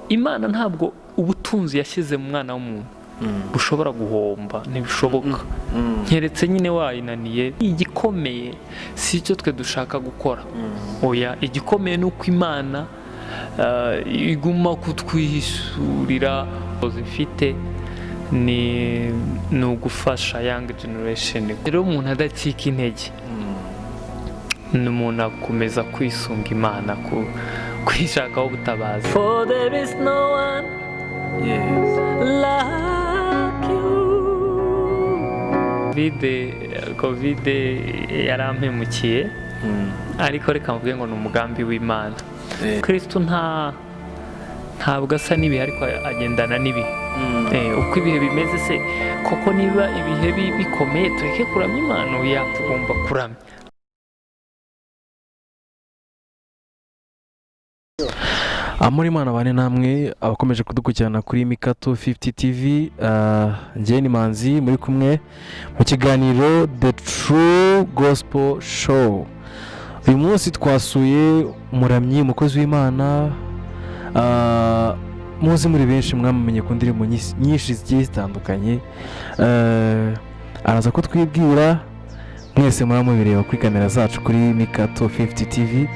Imana ntabwo ubutunzi yashyize mu mwana w'umuntu bushobora guhomba, ntibishoboka. Nkeretse nyine wayinaniye. Igikomeye si icyo twe dushaka gukora, oya, igikomeye ni uko Imana iguma kutwihishurira. Zifite ni ugufasha young generation. Rero umuntu adacika intege, ni umuntu akomeza kwisunga Imana, kwishakaho ubutabazi. For there is no one like you. Covid yarampemukiye, ariko reka mvuge ngo ni umugambi w'Imana. Kristo ntabwo asa n'ibihe, ariko agendana n'ibihe. Uko ibihe bimeze se koko, niba ibihe bikomeye tureke kuramya Imana, tugomba kuramya. Amuri Imana bane namwe abakomeje kudukurikirana kuri Mikato 50 TV. Njye ni Manzi, muri kumwe mu kiganiro The True Gospel Show. Uyu munsi twasuye umuramyi, umukozi w'Imana. Muzi muri benshi mwamenye ku ndirimbo nyinshi zigiye zitandukanye. Araza ko twibwira, mwese muramubireba kuri kamera zacu kuri Mikato 50 TV.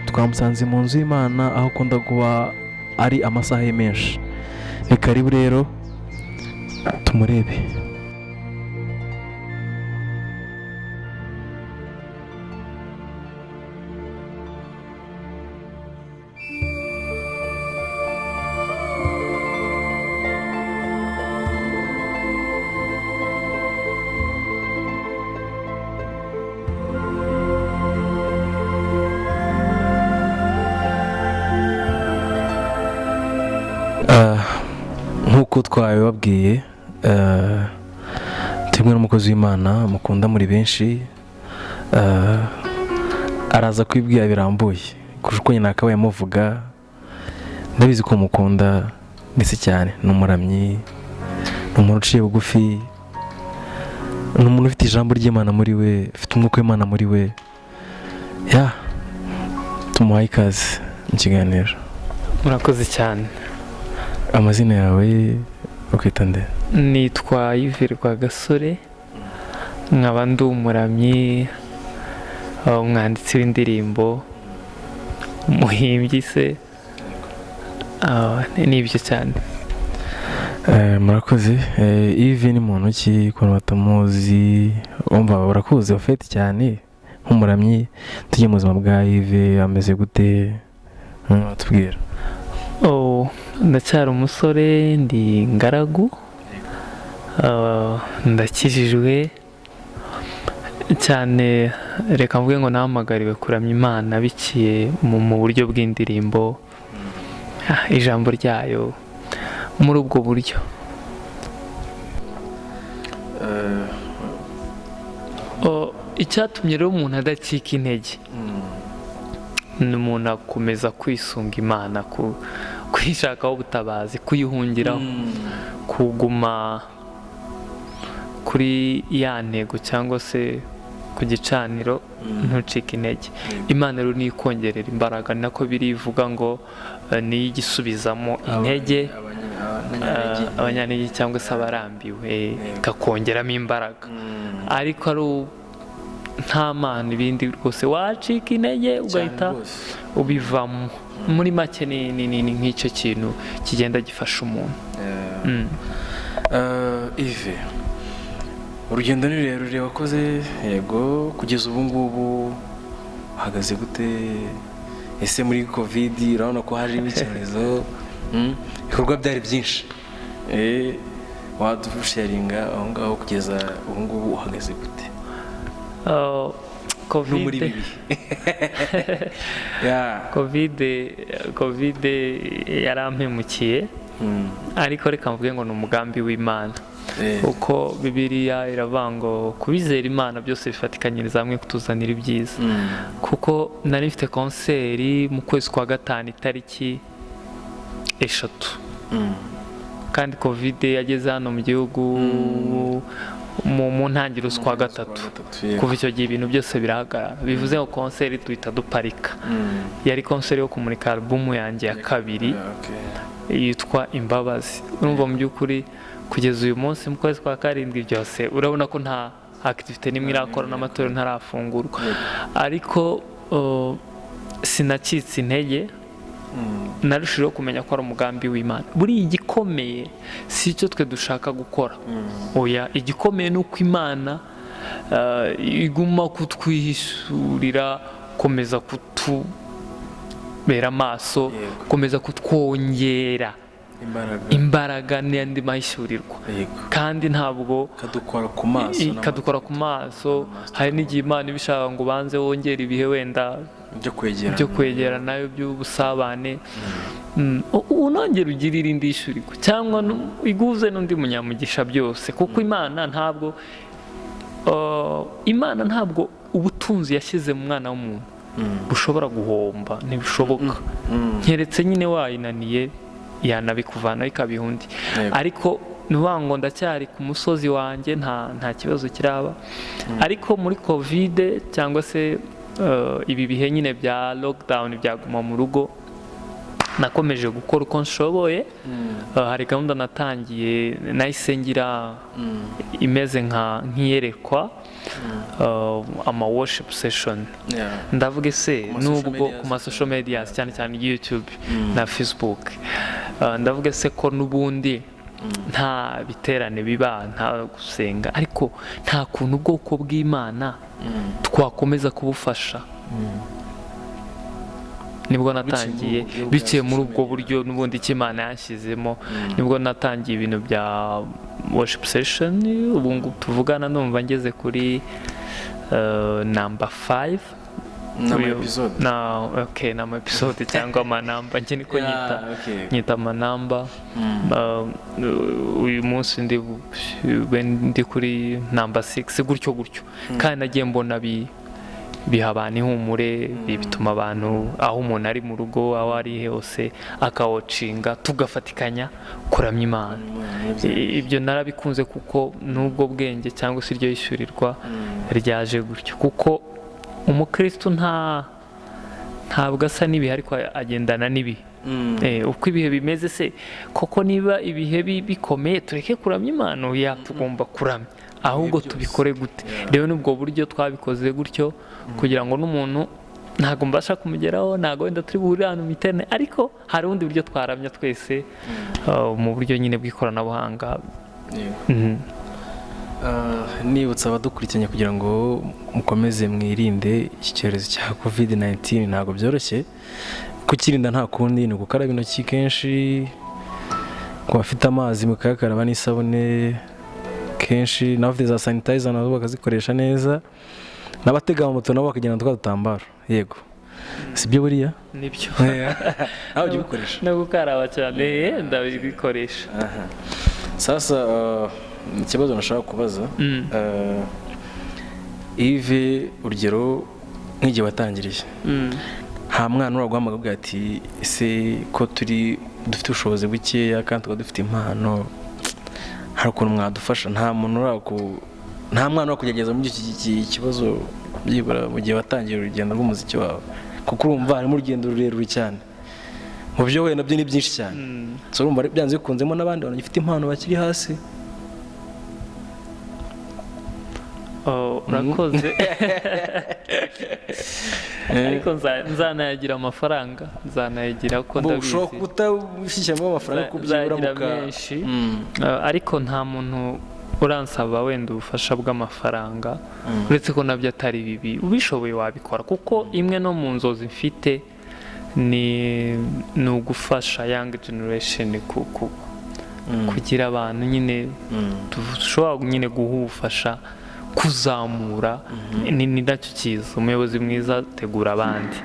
Twamusanze mu nzu y'Imana, aho akunda kuba ari amasaha ye menshi. Ni karibu rero tumurebe. Nk'uko twabibabwiye, tumwe n'umukozi w'Imana mukunda muri benshi. Araza kwibwira birambuye kurusha uko nyina akabaye amuvuga. Ndabizi ko mukunda ndetse cyane. Ni umuramyi, ni umuntu uciye bugufi, ni umuntu ufite ijambo ry'Imana muri we, ufite umwuka w'Imana muri we. Tumuhaye ikaze mu kiganiro. Murakoze cyane. Amazina yawe ukwita nde? Nitwa Yves Rwagasore, nkaba ndi umuramyi, umwanditsi w'indirimbo, umuhimbyi se, n'ibyo cyane. Murakoze. Yves ni muntu ki ko batamuzi? Umva urakuze ufite cyane nk'umuramyi. Tujye mu buzima bwa Yves, ameze gute? Tubwira. Ndacyari umusore, ndi ingaragu, ndakijijwe cyane. Reka mvuge ngo nahamagariwe kuramya Imana biciye mu buryo bw'indirimbo, ijambo ryayo muri ubwo buryo. Icyatumye rero umuntu adacika intege, ni umuntu akomeza kwisunga Imana, kwishakaho ubutabazi, kuyihungiraho, kuguma kuri ya ntego cyangwa se ku gicaniro, ntucike intege. Imana rero niyo ikongerera imbaraga, nako birivuga ngo niyo igisubizamo intege abanyantege cyangwa se abarambiwe, ikakongeramo imbaraga. Ariko ari nta Mana ibindi rwose wacika intege ugahita ubivamo. Muri make ni nk'icyo kintu kigenda gifasha umuntu. Yves, urugendo ni rurerure wakoze, yego, kugeza ubu ngubu uhagaze gute? Ese muri Covid urabona ko hajemo icyorezo, ibikorwa byari byinshi, wadusharinga aho ngaho kugeza ubu ngubu uhagaze gute? Covid yarampemukiye, ariko reka mvuge ngo ni umugambi w'Imana. Uko Bibiliya iravuga ngo kubizera Imana byose bifatikanyiriza hamwe kutuzanira ibyiza. Kuko nari mfite konseri mu kwezi kwa gatanu itariki 3, kandi Covid yageze hano mu gihugu mu ntangiriro z'ukwa gatatu. Kuva icyo gihe ibintu byose birahagarara, bivuze ngo konseri duhita duparika. Yari konseri yo kumurika alubumu yanjye ya kabiri yitwa Imbabazi. Urumva mu by'ukuri kugeza uyu munsi mu kwezi kwa karindwi byose urabona ko nta activity n'imwe irakora, n'amatorero ntarafungurwa, ariko sinacitse intege. Narushijeho kumenya ko ari umugambi w'Imana. Buriya igikomeye si icyo twe dushaka gukora, oya, igikomeye ni uko Imana iguma kutwihishurira, komeza kutubera amaso, komeza kutwongera imbaraga n'andi mahishurirwa, kandi ntabwo ikadukora ku maso. Hari n'igihe Imana ibishaka ngo banze wongere ibihe wenda byo kwegera nayo by'ubusabane, unongera ugire irindi hishurirwa cyangwa iguze n'undi munyamugisha byose, kuko Imana ntabwo ubutunzi yashyize mu mwana w'umuntu bushobora guhomba, ntibishoboka. Keretse nyine wayinaniye yanabikuvanaho ikabiha undi, ariko nuvuga ngo ndacyari ku musozi wanjye, nta kibazo kiraba. Ariko muri kovide cyangwa se ibi bihe nyine bya lockdown, byaguma mu rugo, nakomeje gukora uko nshoboye. Hari gahunda natangiye nahise ngira imeze nk'iyerekwa, ama worship session. Ndavuga ese nubwo ku ma social media cyane cyane YouTube na Facebook, ndavuga se ko n'ubundi nta biterane biba, nta gusenga, ariko nta kuntu ubwoko bw'Imana twakomeza kubufasha. Nibwo natangiye biciye muri ubwo buryo n'ubundi cy'Imana yanshyizemo, nibwo natangiye ibintu bya worship session. Ubu ngubu tuvugana numva ngeze kuri number 5 n'ama episode cyangwa amanamba, njye niko nyita amanamba. Uyu munsi ndi kuri number 6 gutyo, kandi nagiye mbona biha abantu ihumure, bituma abantu aho umuntu ari mu rugo, aho ari hose, akawocinga, tugafatikanya kuramya Imana. Ibyo narabikunze kuko n'ubwo bwenge cyangwa se iryo yishyurirwa ryaje gutyo, kuko umukristo ntabwo asa n'ibihe, ariko agendana n'ibihe. Uko ibihe bimeze se koko, niba ibihe bikomeye tureke kuramya Imana, tugomba kuramya, ahubwo tubikore gute? Rero n'ubwo buryo twabikoze gutyo, kugira ngo n'umuntu ntabwo mbasha kumugeraho, ntabwo wenda turi buhurire ahantu mu internet, ariko hari ubundi buryo twaramya twese mu buryo nyine bw'ikoranabuhanga. Nibutsa abadukurikiranye kugira ngo mukomeze mwirinde iki cyorezo cya COVID-19. Ntabwo byoroshye kukirinda, nta kundi ni ugukaraba intoki kenshi, ku bafite amazi mukayakaraba n'isabune kenshi, n'abafite za sanitizer nabo bakazikoresha neza, n'abatega moto nabo bakagenda twa dutambaro. Yego, sibyo buriya? Nibyo. Nawe ujya ubikoresha? No gukaraba cyane ndabikoresha. Sasa ikibazo nashaka kubaza, Yves, urugero nk'igihe watangiriye, nta mwana uraguhamagara ati ese ko dufite ubushobozi bukeya kandi tukaba dufite impano, hari ukuntu mwadufasha? Nta mwana urakugerageza muri iki kibazo byibura mu gihe watangiye urugendo rw'umuziki wawe? Kuko urumva harimo urugendo rurerure cyane, mu byo we nabyo ni byinshi cyane. So urumva byanze bikunzemo n'abandi bantu bafite impano bakiri hasi. Urakoze. Ariko nzanayagira amafaranga, nzanayagira ko ndabizi. Ushobora kutabishyiramo amafaranga kubyibura menshi, ariko nta muntu uransaba wenda ubufasha bw'amafaranga, uretse ko nabyo atari bibi. Ubishoboye wabikora, kuko imwe no mu nzozi mfite ni ugufasha young generation kugira abantu nyine dushobora nyine guha ubufasha, kuzamura. Ni nacyo cyiza, umuyobozi mwiza ategura abandi.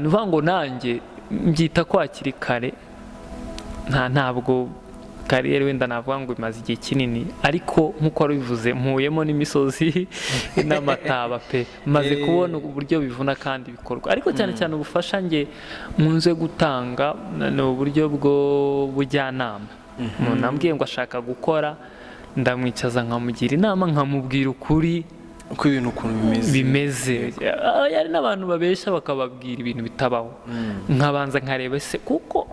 Ni ukuvuga ngo nanjye mbyita ko hakiri kare, ntabwo kariyeri wenda navuga ngo imaze igihe kinini, ariko nk'uko wari ubivuze, mpuyemo n'imisozi n'amataba pe, maze kubona uburyo bivuna kandi bikorwa. Ariko cyane cyane ubufasha njye nkunze gutanga ni uburyo bwo bujyanama. Umuntu ambwiye ngo ashaka gukora ndamwicaza nkamugira inama nkamubwira ukuri uko ibintu ukuntu bimeze. Hari n'abantu babeshya bakababwira ibintu bitabaho. Nkabanza nkareba se kuko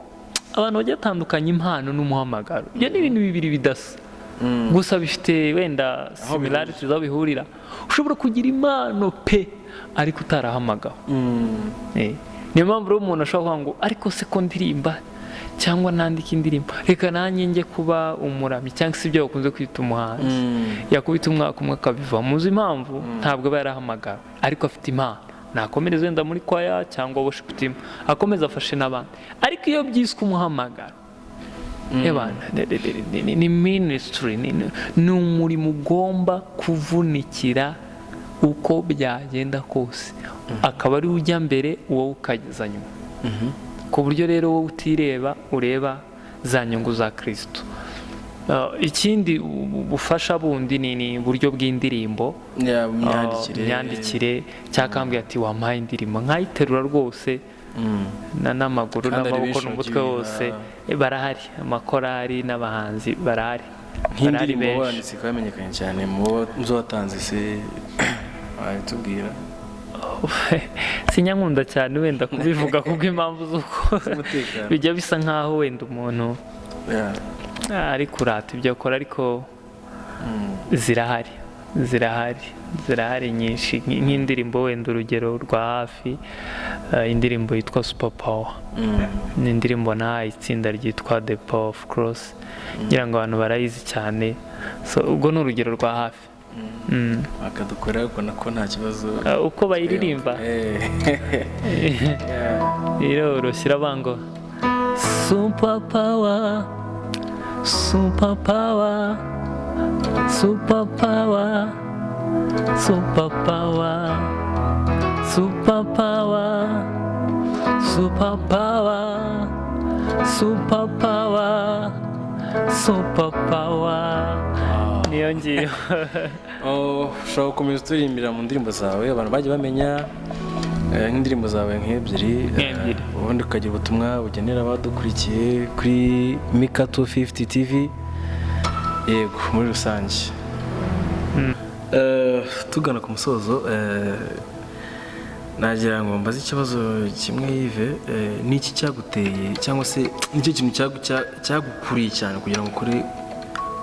abantu bagiye batandukanye impano n'umuhamagaro ibyo ni ibintu bibiri bidasa, gusa bifite wenda similarities aho bihurira. Ushobora kugira impano pe ariko utarahamagawe. Niyo mpamvu rero umuntu ashobora kuvuga ngo ariko se ko ndirimba cyangwa nandika indirimbo reka nanjye njye kuba umuramyi, cyangwa se ibyo bakunze kwita umuhanzi. Yakubita umwaka umwe akabiva, muzi impamvu ntabwo aba yarahamagawe ariko afite impano. Nakomereza wenda muri kwaya cyangwa worship team akomeza afashe n'abandi, ariko iyo byiswe umuhamagaro ni ministry, ni umurimo ugomba kuvunikira uko byagenda kose, akaba ari ujya mbere wowe ukageza nyuma. Ku buryo rero wowe utireba ureba za nyungu za Kristo. Ikindi bufasha bundi ni uburyo bw'indirimbo, imyandikire. Cyakambwiye ati wampaye indirimbo nkayiterura rwose n'amaguru n'amaboko n'umutwe wose barahari. Amakorari n'abahanzi barahari nk'indirimbo wanditse ikaba yamenyekanye cyane mu zo watanze se wabitubwira? Sinyankunda cyane wenda kubivuga kubw'impamvu z'uko bijya bisa nkaho wenda umuntu ari kurata ibyo akora, ariko zirahari nyinshi. Nk'indirimbo wenda urugero rwa hafi, indirimbo yitwa Super Power, ni indirimbo nahaye itsinda ryitwa The Power of Cross, ngira ngo abantu barayizi cyane. So ubwo ni urugero rwa hafi. Bakadukorera ubona ko nta kibazo uko bayiririmba iroroshye, irabango Super Power, Super Power, Super Power, Super Power, Super Power, Super Power, Super Power, Super Power. Niyo ngiyo. Ushobora gukomeza turirimbira mu ndirimbo zawe abantu bagiye bamenya nk'indirimbo zawe nk'ebyiri, ubundi ukagira ubutumwa bugenera abadukurikiye kuri Mika 250 TV. Yego, muri rusange tugana ku musozo, nagira ngo mbaze ikibazo kimwe Yves, n'iki cyaguteye cyangwa se nicyo kintu cyagukuriye cyane kugira ngo ukore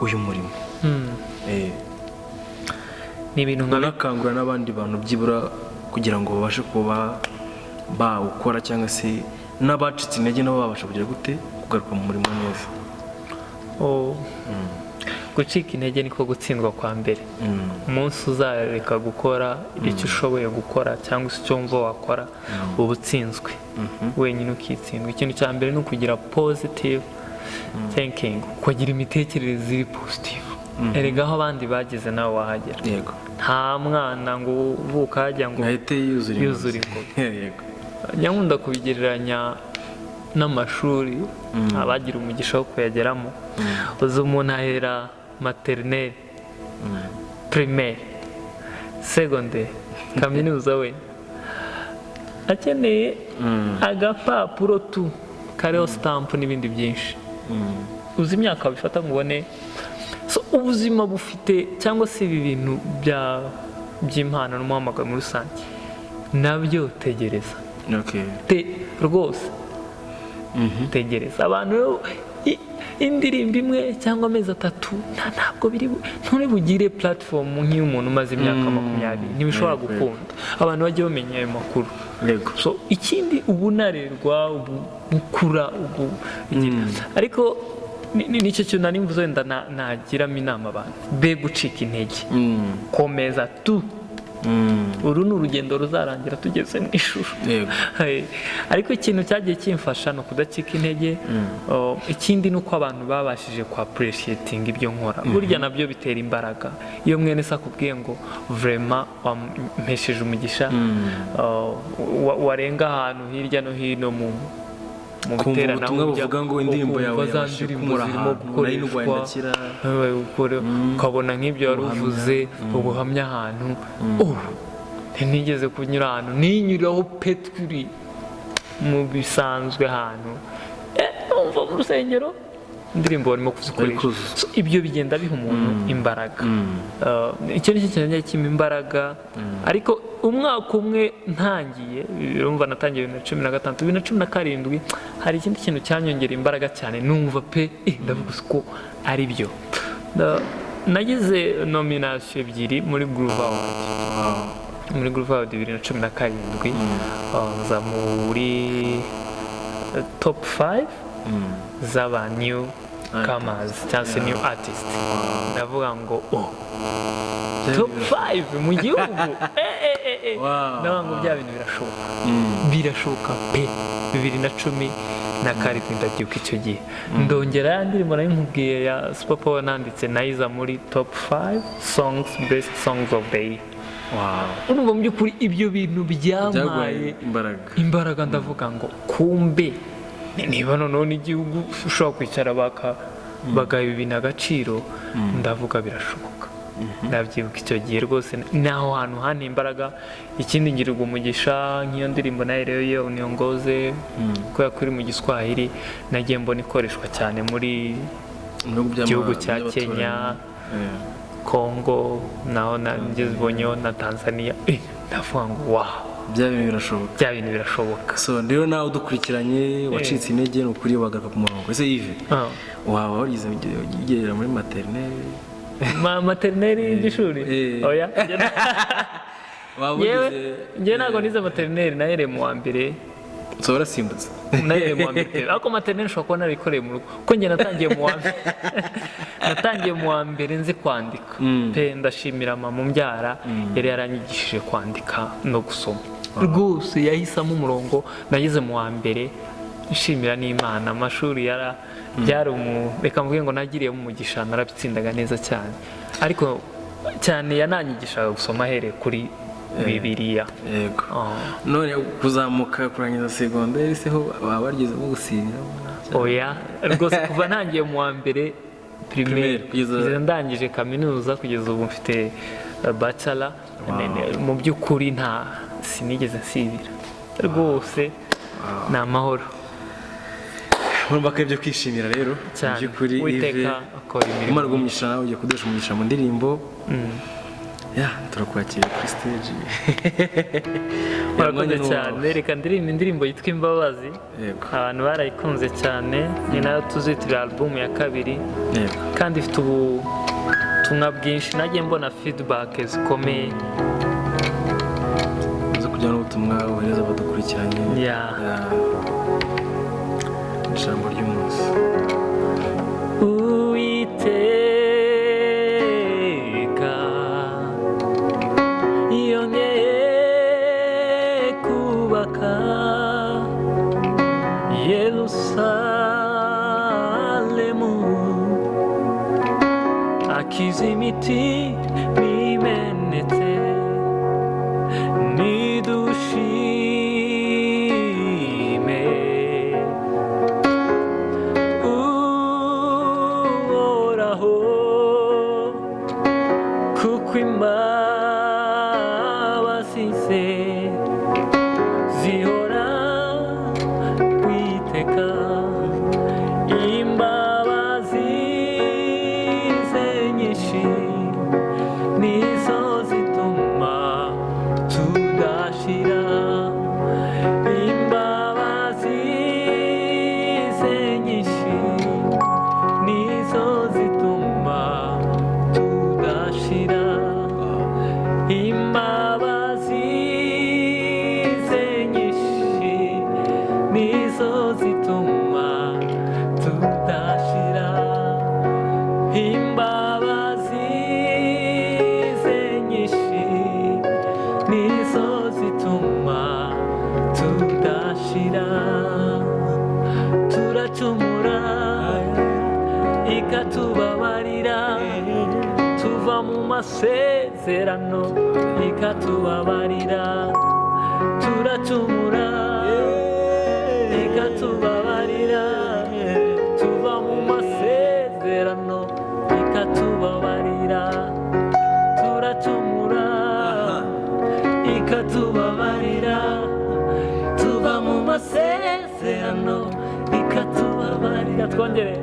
uyu murimo? Ni ibintu nkakangura n'abandi bantu byibura kugira ngo babashe kuba bawukora, cyangwa se n'abacitse intege nabo babasha kugira gute kugaruka mu murimo neza. Gucika intege niko gutsindwa kwa mbere. Umunsi uzareka gukora icyo ushoboye gukora cyangwa se icyo wumva wakora, uba utsinzwe wenyine ukitsindwa. Ikintu cya mbere ni ukugira positive thinking, kugira imitekerereze iri positive. Erega aho abandi bageze nawe wahagera. Yego. Nta mwana ngo uvuka hajya ngo ahite yuzura ingoma. Yego. Nyakunda kubigereranya n'amashuri, abagira umugisha wo kuyageramo. Uzi umuntu ahera maternelle, primaire, secondaire, kaminuza we akeneye agapapuro tu kariho stamp n'ibindi byinshi. Uzi imyaka bifata ngo ubone ubuzima bufite cyangwa se ibi bintu by'impano n'umuhamagaro muri rusange nabyo tegereza. Rwose tegereza. Abantu indirimbo imwe cyangwa amezi 3 ntabwo nturi bugire platform nk'iy'umuntu umaze imyaka 20, ntibishobora gukunda. Abantu bajye bamenya ayo makuru. So ikindi ubunarerwa ubukura ariko nicyo kintu nari mvuze wenda nagiramo inama abantu be gucika intege, komeza tu. Uru ni urugendo ruzarangira tugeze mu ishuri. Ariko ikintu cyagiye kimfasha no kudacika intege. Ikindi ni uko abantu babashije ku appreciating ibyo nkora. Burya nabyo bitera imbaraga. Iyo mwene se akubwiye ngo vraiment wampesheje umugisha, warenga ahantu hirya no hino mu biterana uvuga ngo indirimbo yawe yabashije kumura ahantu nari n'ugwandakira, ukabona nk'ibyo wari uvuze ubuhamya ahantu ntigeze kunyura ahantu ninyuraho peturi mu bisanzwe ahantu umva mu rusengero indirimbo barimo kuzikoresha. So, ibyo bigenda biha umuntu imbaraga. Icyo ni cyo cyane kimwe imbaraga. Ariko umwaka umwe ntangiye, urumva natangiye 2016, 2017 hari ikindi kintu cyanyongera imbaraga cyane, numva pe ndavuga ko ari byo. Nagize nomination ebyiri muri Groove Award. Muri Groove Award 2017 za muri top 5 z'aba new comers cyangwa se new artist. Ndavuga ngo top 5 mu gihugu. Ndavuga ngo bya bintu birashoboka pe. 2017 ndabyuka icyo gihe ndongera yandirimbo nayo nkubwiye ya Super Power nanditse nayiza muri top 5 songs, best songs of the year. Urumva mu by'ukuri ibyo bintu byamaye imbaraga. Ndavuga ngo kumbe niba none igihugu ushobora kwicara bagaha ibintu agaciro, ndavuga birashoboka. Ndabyibuka icyo gihe rwose naho hantu hane imbaraga. Ikindi ngirirwa umugisha nk'iyo ndirimbo nayo rero uniongoze ko yakuri mu Giswahili nagiye mbona ikoreshwa cyane muri gihugu cya Kenya, Congo, naho ngezibonyo na Tanzania. Ndavuga ngo wow, bya bintu birashoboka. So rero nawe udukurikiranye wacitse intege n'ukuri wagaruka ku murongo. Ese Yves waba warize ugerera muri maternelle y'igishuri? Oya, njye ntabwo nize maternelle, nahereye mu wa mbere. So warasimbutse? Nahereye mu wa mbere, ariko maternelle ushobora kuba narikoreye mu rugo, kuko njye natangiye mu wa mbere nzi kwandika pe. Ndashimira mama umbyara, yari yaranyigishije kwandika no gusoma rwose, yahisamo umurongo nageze mu wa mbere. Nshimira n'Imana, amashuri byari reka mvuge ngo nagiriyemo umugisha, narabitsindaga neza cyane. Ariko cyane yananyigishaga gusoma ahereye kuri Bibiliya. Yego. None kuzamuka kurangiza secondaire se ho barigezemo gusinya? Oya, rwose kuva ntangiye mu wa mbere primaire kugeza ndangije kaminuza, kugeza ubu mfite bachelor. Mu by'ukuri sinigeze nsibira rwose. Ni amahoro. Urumva ko ibyo kwishimira rero by'ukuri Yves umara umugisha nawe ugiye kuduha umugisha mu ndirimbo. Turakwakira kuri stage. Murakoze cyane. Reka ndirimba indirimbo yitwa Imbabazi. Abantu barayikunze cyane, ni nayo tuzitirira album ya kabiri. Kandi ifite ubutumwa bwinshi, nagiye mbona feedback zikomeye. Uza kujyana n'ubutumwa wohereza abadukurikiranye. Ijambo ry'umunsi. Uwiteka yongeye kubaka Yerusalemu, akiza imitima imenetse. Nidushime kuko imbabazi ze zihora kwiteka. Imbabazi ze nyinshi nizo zituma tudashira. Imbabazi ze nyinshi nizo zituma tudashira. Imbabazi ze nyinshi nizo zituma tudashira. Imbabazi ze nyinshi nizo zituma tudashira. Turacumura ikatubabarira, tuva mu masezerano ikatubabarira. Turacumura ikatubabarira, tuva mu masezerano ikatubabarira. Turacumura ikatubabarira, tuva mu masezerano ikatubabarira. twongere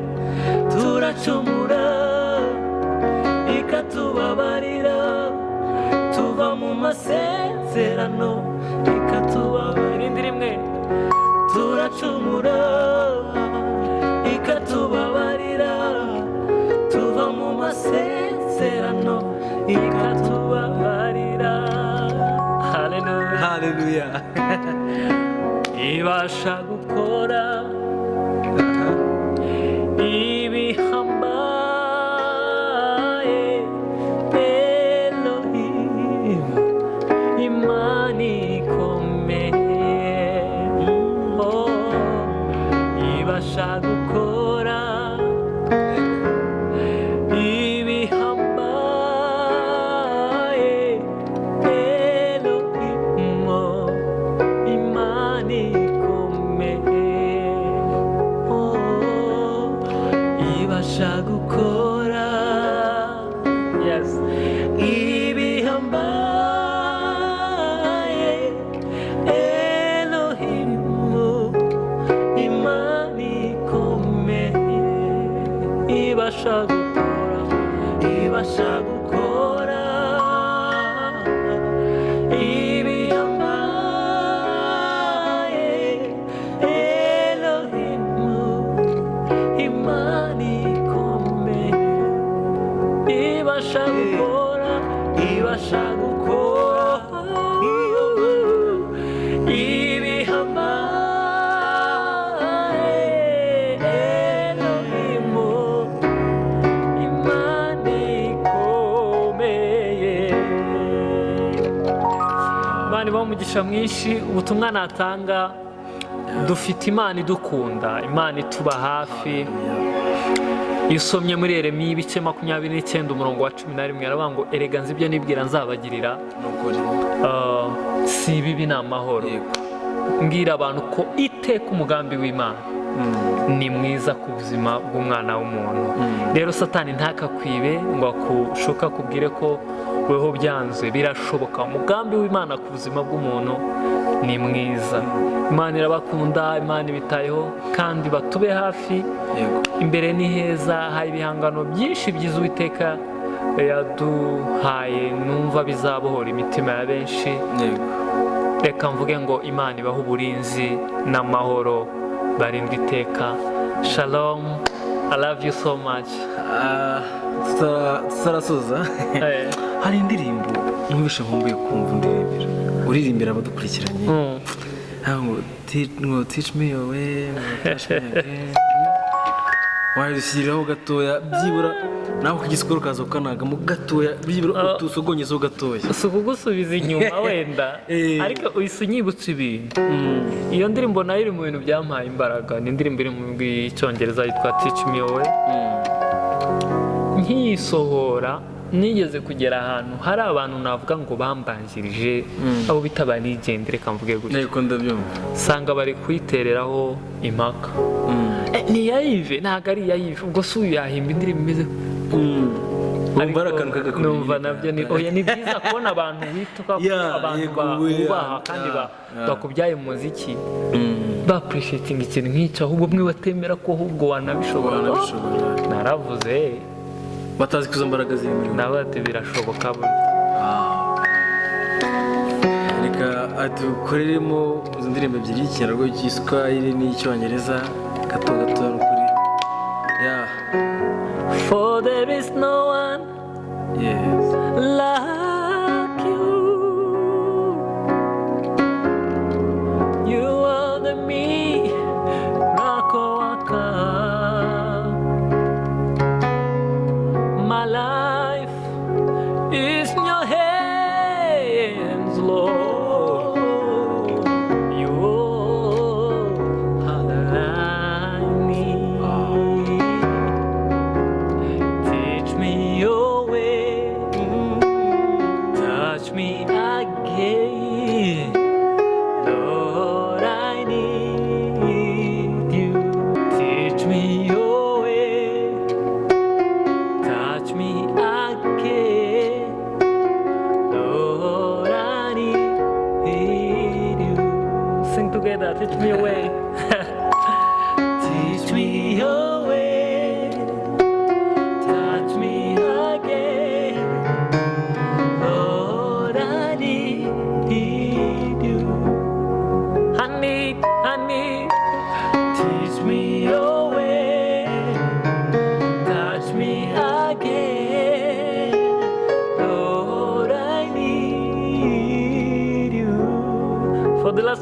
turacumura ikatubabarira tuva mu masezerano ikatubabarira indi rimwe turacumura ikatubabarira tuva mu masezerano ikatubabarira. Haleluya haleluya. ibasha gukora ibihambaye Elohim Imana ikomeye ibasha gukora ibihambaye Elohim Imana ikomeye ibasha gukora yes ibihambaye Elohim Imana ikomeye ibasha gukora ibasha gukora ibihambaye Elohim Imana ikomeye ibasha gukora ibasha gukora ibihambaye Elohim Imana ikomeye. Imana ibaha umugisha mwinshi. Ubutumwa natanga, dufite Imana idukunda, Imana ituba hafi. Iyo usomye muri Yeremiya ibice 29 umurongo wa 11 aravuga ngo erega nzi ibyo nibwira nzabagirira si bibi ni amahoro. Mbwira abantu ko iteka umugambi w'Imana ni mwiza ku buzima bw'umwana w'umuntu. Rero Satani ntakakwibe ngo akushuka kubwire ko weho byanze. Birashoboka, umugambi w'Imana ku buzima bw'umuntu ni mwiza. Imana irabakunda, Imana ibitayeho kandi batube hafi. Imbere ni heza, hari ibihangano byinshi byiza Uwiteka yaduhaye numva bizabohora imitima ya benshi. Reka mvuge ngo Imana ibaha uburinzi n'amahoro, barindwe iteka. Shalom, I love you so much. Tutarasoza hari indirimbo numvishe nkumbuye kumva ndirimbira uririmbira abadukurikiranye ngo teach me your way, touch me again. Wayishyiraho gatoya byibura naho kugisikoro kazo kanagamo gatoya byibura utusogonyezo gatoya sukugusubiza inyuma wenda ariko uyisunyibutse ibintu. Iyo ndirimbo nayo iri mu bintu byampaye imbaraga. Ni indirimbo iri mu Cyongereza yitwa Teach Me Your Way. Nkiyisohora nigeze kugera ahantu hari abantu navuga ngo bambanjirije abo bita banigendere kamvuge gutya. Niko ndabyumva. Sanga bari kwitereraho impaka. Ni yayive ntago ari yayive ubwo suyu yahimba indirimbo imeze numva nabyo ni oya ni byiza kubona abantu wituka abantu bahubaha kandi bakubyaye mu muziki ba appreciating ikintu nk'icyo ahubwo mwe batemera ko ahubwo wanabishobora. Naravuze batazi kuzo mbaraga ziri muri nawe ati birashoboka buryo. Reka adukoreremo izo ndirimbo ebyiri y'ikinyarwanda cy'Igiswahili n'icyongereza gato gato n'ukuri. For there is no one like you. You are the miracle worker. My life is in your hands, Lord. You are the I need. Teach me your way.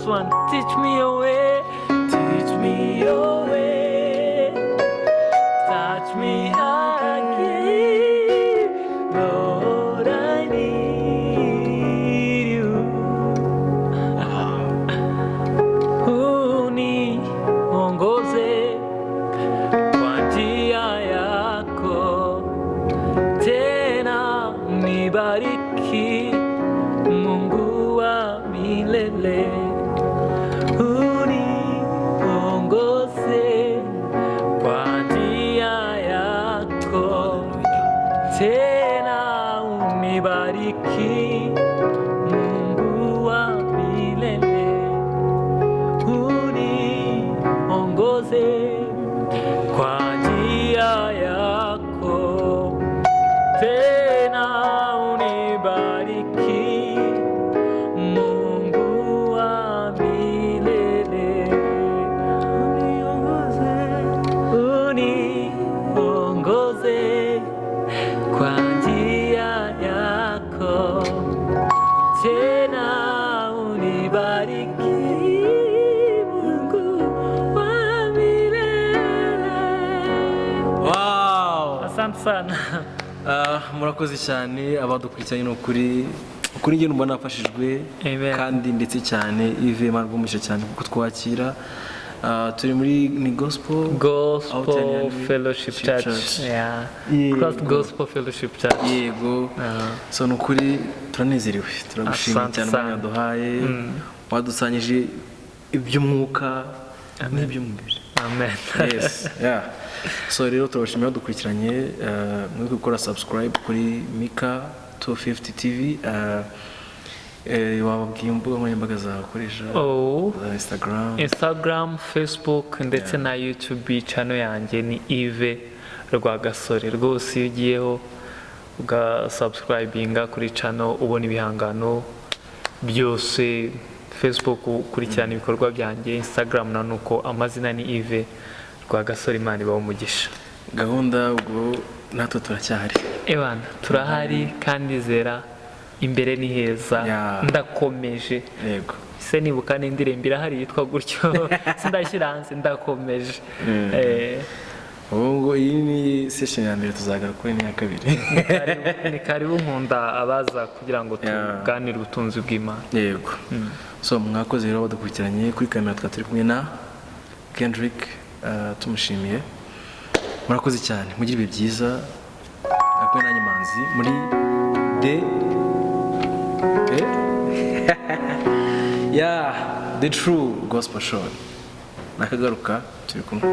first one. Teach me your way, teach me your way. Touch me again, Lord, I need you. Uniongoze kwa njia yako, tena unibariki, Mungu wa milele. Uniongoze kwa njia yako, tena unibariki, Mungu wa milele. Uniongoze kwa njia yako, tena unibariki, Mungu wa milele. Uniongoze kwa njia yako, tena unibariki, Mungu wa milele. Wow! Asante sana. Murakoze cyane abadukurikiranye, ni ukuri njye numva nafashijwe. Amen. kandi ndetse cyane Yves marwumisha cyane kuko twakira. Turi muri ni gospel Fellowship Church. Yeah. Yego. Cross Gospel Fellowship Church. yego. So ni ukuri turanezerewe, turagushimira Asante cyane sana. umwanya waduhaye, wadusanyije iby'umwuka n'iby'umubiri. Amen. Yes, yeah. So rero turabashimira badukurikiranye, muri gukora subscribe kuri Mika 250 TV. Wababwiye imbuga nkoranyambaga zawe ukoresha? Instagram, Facebook ndetse na YouTube channel yanjye ni Yves Rwagasore. Rwose iyo ugiyeho ugasubscribinga kuri channel ubona ibihangano byose. Facebook ukurikirana ibikorwa byanjye, Instagram na nuko amazina ni Yves Rwagasore. Imana ibaho umugisha. Gahunda ubwo natwe turacyahari. Ebana turahari kandi zera imbere ni heza. Yeah. Ndakomeje. Yego. Se nibuka n'indirimbo irahari yitwa gutyo. Sindashyira hanze, ndakomeje. Ubu iyi ni session ya mbere, tuzagaruka kuri n'iya kabiri. Ni karibu nkunda abaza kugira ngo tuganire ubutunzi bw'Imana. Yego. So mwakoze rero badukurikiranye, kuri kamera turi kumwe na Kendrick, tumushimiye. Murakoze cyane, mugire ibihe byiza. Nakumwe nanjye Manzi muri The True Gospel Show. Nakagaruka turi kumwe.